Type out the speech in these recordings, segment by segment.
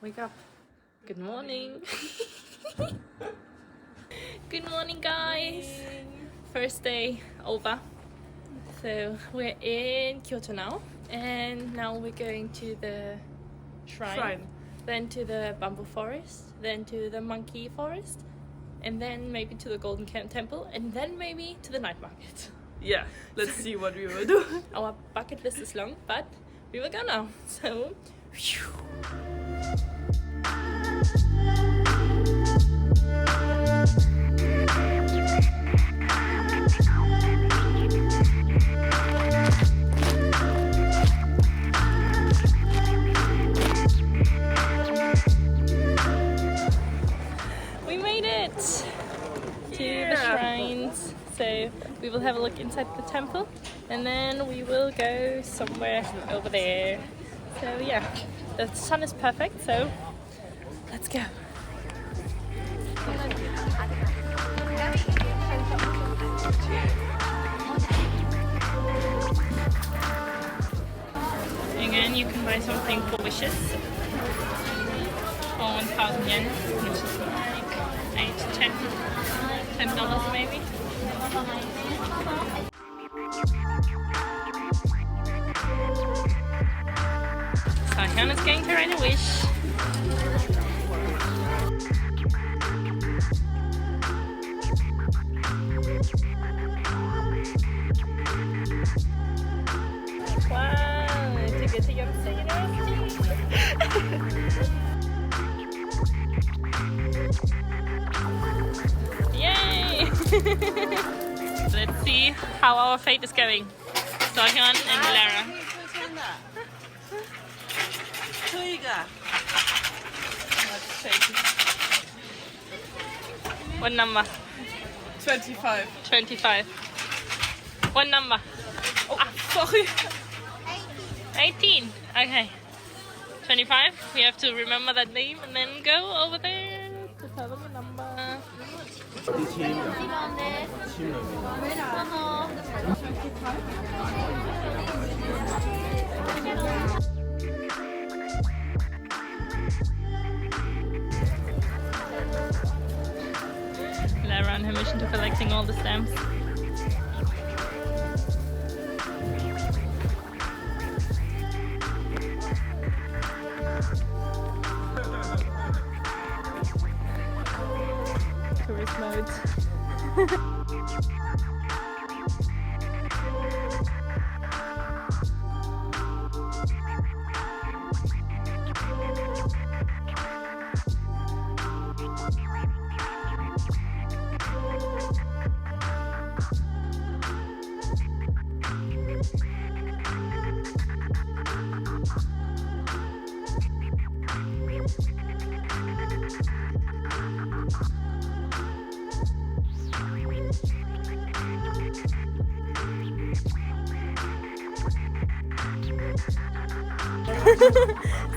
Wake up. Good morning. Good morning, guys. First day over. So we're in Kyoto now, and now we're going to the shrine. Then to the bamboo forest, then to the monkey forest, and then maybe to the golden temple, and then maybe to the night market. Yeah, let's see what we will do. Our bucket list is long, but we will go now. So, phew. We made it to the shrines. So we will have a look inside the temple, and then we will go somewhere over there. So yeah, the sun is perfect, so let's go. Again, you can buy something for wishes for 1,000 yen, which is like $10 maybe. Sahan is going to write a wish. Wow, to get to Yonsei University. Yay! Let's see how our fate is going. Sahan and Lara. What number? 25. 25. What number? Oh, sorry. 18. Okay. 25. We have to remember that name and then go over there to tell them the number. Lara on her mission to collecting all the stamps. Tourist mode.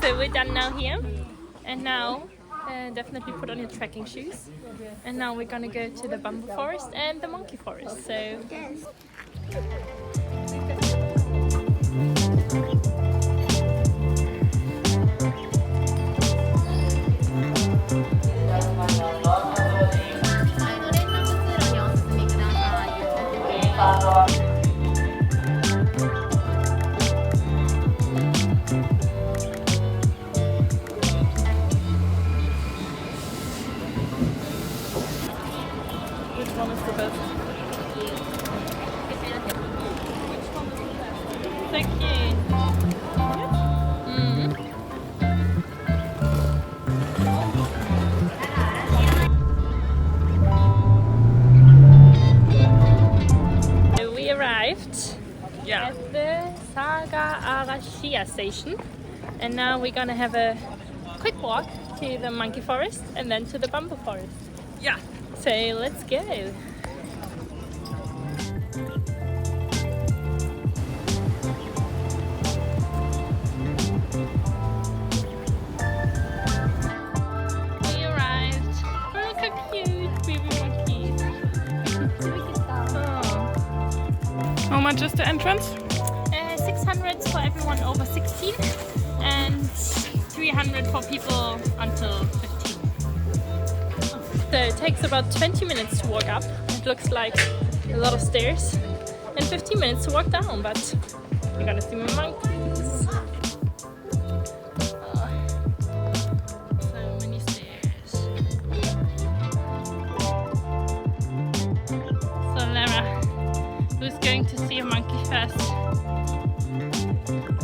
So we're done now here, and now definitely put on your trekking shoes, and now we're gonna go to the bamboo forest and the monkey forest. So yes. Which one is the best? Thank you. So we arrived at the Saga Arashiyama station, and now we're gonna have a quick walk to the monkey forest and then to the bamboo forest. Yeah. So let's go. We arrived. Oh, look how cute, baby monkeys. Oh. How much is the entrance? 600 for everyone over 16 and 300 300 for people until 15. So it takes about 20 minutes to walk up. It looks like a lot of stairs, and 15 minutes to walk down, but you're gonna see my monkeys. So many stairs. So Lara, who's going to see a monkey first?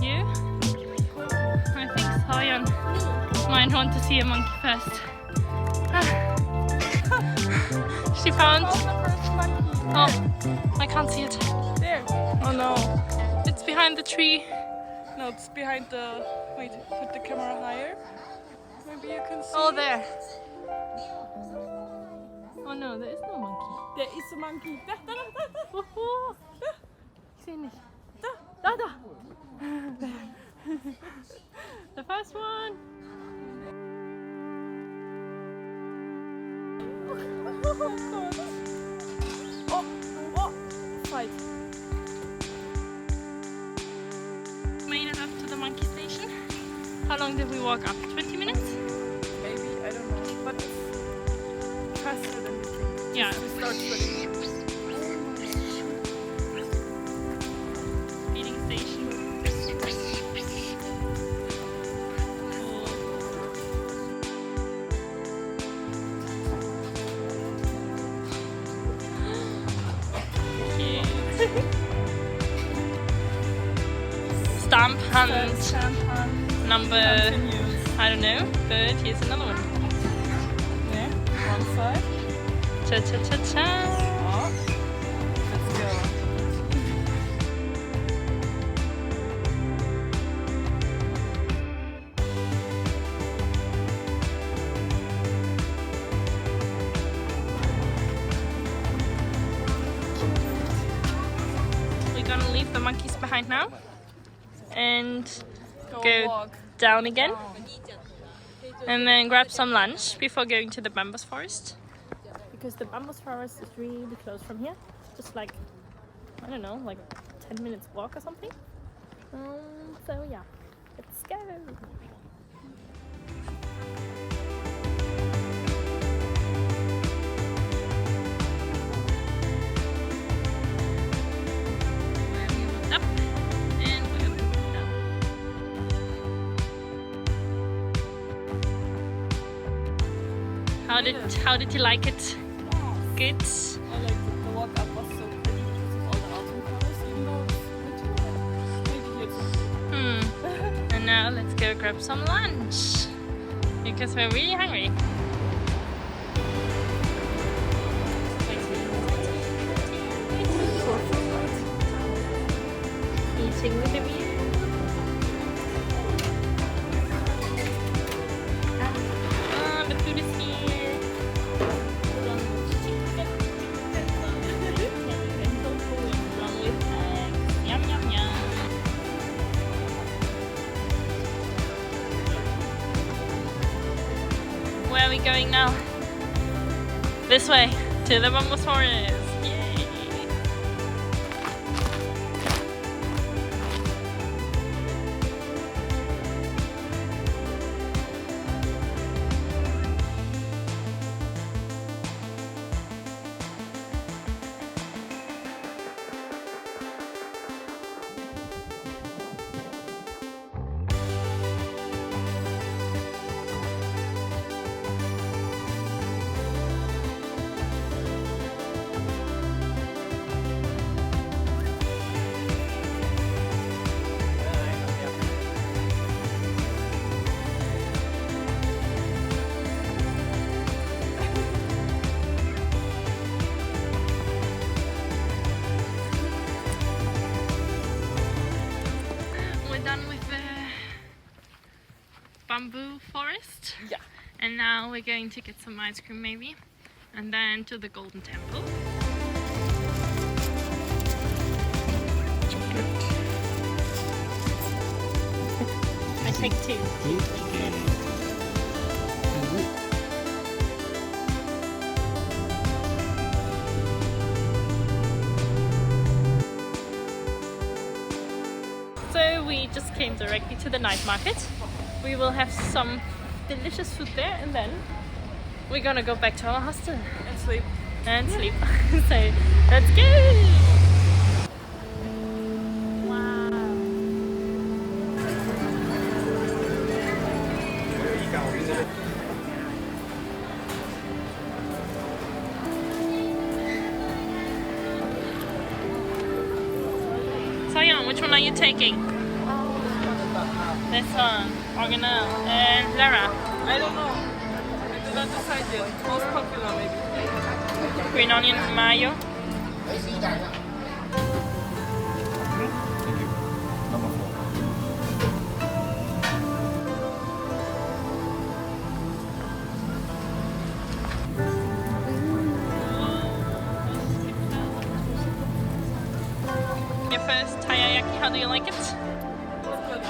You? I think Soyeon might want to see a monkey first. She found... Oh, I can't see it. There. Oh no. It's behind the tree. No, it's behind the... Wait, put the camera higher. Maybe you can see. Oh, there. Oh no, there is no monkey. There is a monkey. Da, da, da, da, da. Woho. Ich sehe nicht. Da, da. The first one. Oh god. Oh, oh, fight. Made it up to the monkey station. How long did we walk up? 20 minutes? Maybe, I don't know. But it's faster than you think. Yeah. We start sweating. Feeding station. Stamp hunt number, I don't know, but here's another one. There, one side. Cha cha cha cha. Oh, let's go. We're gonna leave the monkeys behind now and go walk down again down. and then grab some lunch before going to the bamboo forest, because the bamboo forest is really close from here, just like, I don't know, like 10 minutes walk or something. So yeah, let's go. Up and we open it up. How did you like it? Good. I liked it. The walk up was so pretty because of all the autumn colors, even though it's winter. Maybe here too. And now let's go grab some lunch because we're really hungry. Eating with the view. The food is here. Along with eggs. Yum yum yum. Where are we going now? This way, to the bamboo forest. Yay! Done with the bamboo forest. Yeah. And now we're going to get some ice cream maybe. And then to the Golden Temple. I take two. So we just came directly to the night market we will have some delicious food there, and then we're gonna go back to our hostel And sleep. and sleep. So let's go! Wow. Sayan, which one are you taking? This one, Original, and Lara. I don't know. I did not decide yet. Most popular maybe. Green onion mayo. Your first taiyaki, how do you like it? It's good.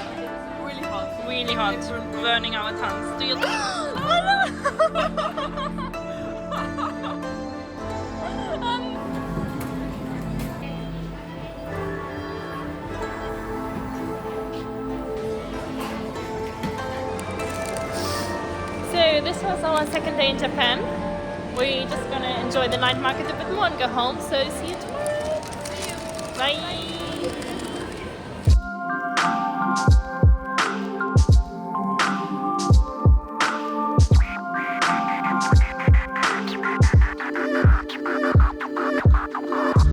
Really hot. Really hot, burning our tongues. Do you? So this was our second day in Japan. We're just gonna enjoy the night market a bit more and go home. So see you tomorrow. Bye.